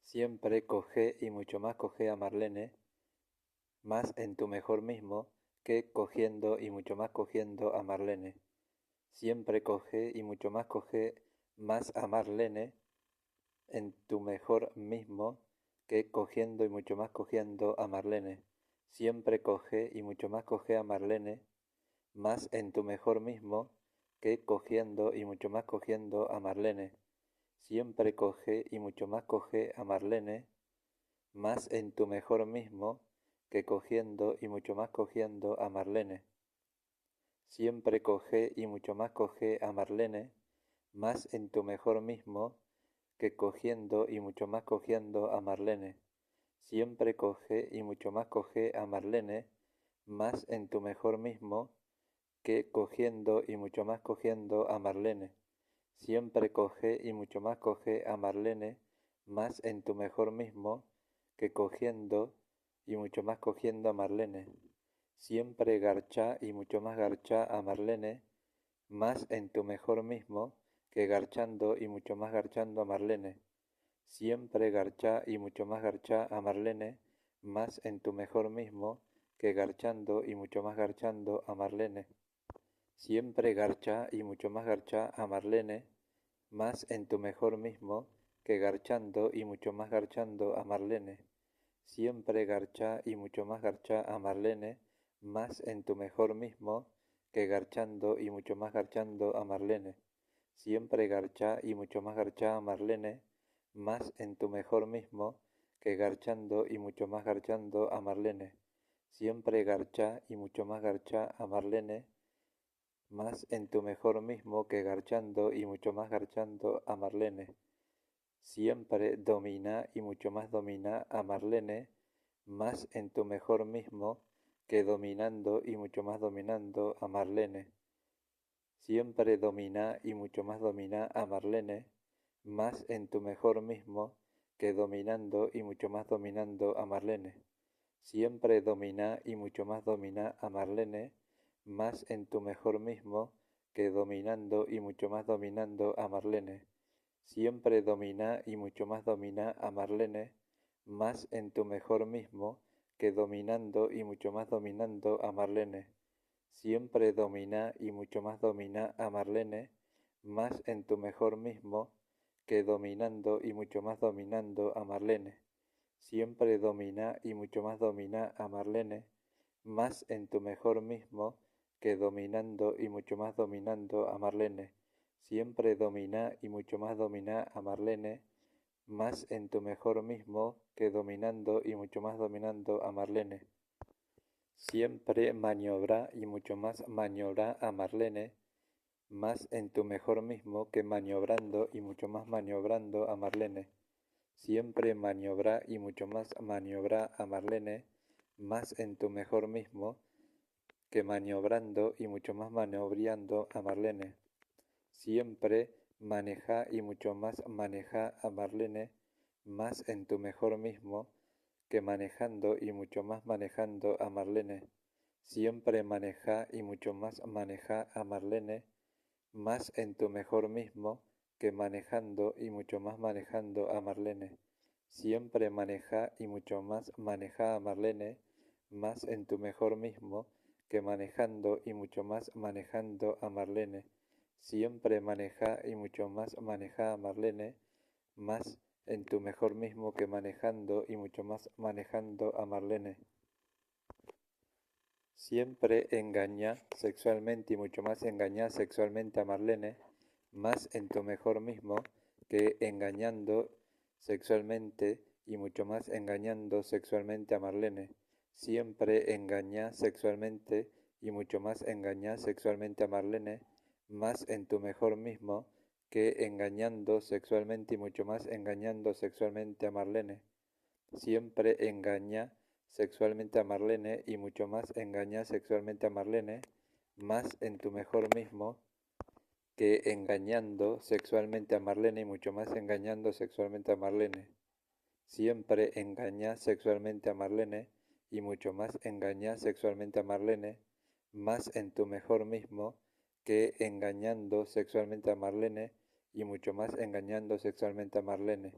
Siempre coge y mucho más coge a Marlene, más en tu mejor mismo que cogiendo y mucho más cogiendo a Marlene. Siempre coge y mucho más coge más a Marlene en tu mejor mismo que cogiendo y mucho más cogiendo a Marlene. Siempre coge y mucho más coge a Marlene, más en tu mejor mismo que cogiendo y mucho más cogiendo a Marlene. Siempre coge y mucho más coge a Marlene, más en tu mejor mismo que cogiendo y mucho más cogiendo a Marlene. Siempre coge y mucho más coge a Marlene, más en tu mejor mismo que cogiendo y mucho más cogiendo a Marlene. Siempre coge y mucho más coge a Marlene, más en tu mejor mismo que cogiendo y mucho más cogiendo a Marlene. Siempre coge y mucho más coge a Marlene, más en tu mejor mismo que cogiendo y mucho más cogiendo a Marlene. Siempre garcha y mucho más garcha a Marlene, más en tu mejor mismo que garchando y mucho más garchando a Marlene. Siempre garcha y mucho más garcha a Marlene, más en tu mejor mismo que garchando y mucho más garchando a Marlene. Siempre garcha y mucho más garcha a Marlene, más en tu mejor mismo que garchando y mucho más garchando a Marlene. Siempre garcha y mucho más garcha a Marlene, más en tu mejor mismo que garchando y mucho más garchando a Marlene. Siempre garcha y mucho más garcha a Marlene, más en tu mejor mismo que garchando y mucho más garchando a Marlene. Siempre garcha y mucho más garcha a Marlene, más en tu mejor mismo que garchando y mucho más garchando a Marlene. Siempre domina y mucho más domina a Marlene, más en tu mejor mismo que dominando y mucho más dominando a Marlene. Siempre domina y mucho más domina a Marlene, más en tu mejor mismo que dominando y mucho más dominando a Marlene. Siempre domina y mucho más domina a Marlene, más en tu mejor mismo que dominando y mucho más dominando a Marlene. Siempre domina y mucho más domina a Marlene, más en tu mejor mismo que dominando y mucho más dominando a Marlene. Siempre domina y mucho más domina a Marlene, más en tu mejor mismo que dominando y mucho más dominando a Marlene. Siempre domina y mucho más domina a Marlene, más en tu mejor mismo que dominando y mucho más dominando a Marlene. Siempre domina y mucho más domina a Marlene, más en tu mejor mismo que dominando y mucho más dominando a Marlene. Siempre maniobra y mucho más maniobra a Marlene, más en tu mejor mismo que maniobrando y mucho más maniobrando a Marlene. Siempre maniobra y mucho más maniobra a Marlene, más en tu mejor mismo que maniobrando y mucho más maniobrando a Marlene. Siempre maneja y mucho más maneja a Marlene, más en tu mejor mismo que manejando y mucho más manejando a Marlene. Siempre maneja y mucho más maneja a Marlene, más en tu mejor mismo que manejando y mucho más manejando a Marlene. Siempre maneja y mucho más maneja a Marlene, más en tu mejor mismo que manejando y mucho más manejando a Marlene. Siempre maneja y mucho más maneja a Marlene, más en tu mejor mismo que manejando y mucho más manejando a Marlene. Siempre engaña sexualmente y mucho más engaña sexualmente a Marlene, más en tu mejor mismo que engañando sexualmente y mucho más engañando sexualmente a Marlene. Siempre engaña sexualmente y mucho más engaña sexualmente a Marlene, más en tu mejor mismo que engañando sexualmente y mucho más engañando sexualmente a Marlene. Siempre engaña sexualmente a Marlene y mucho más engaña sexualmente a Marlene, más en tu mejor mismo que engañando sexualmente a Marlene y mucho más engañando sexualmente a Marlene. Siempre engaña sexualmente a Marlene y mucho más engaña sexualmente a Marlene, más en tu mejor mismo que engañando sexualmente a Marlene y mucho más engañando sexualmente a Marlene.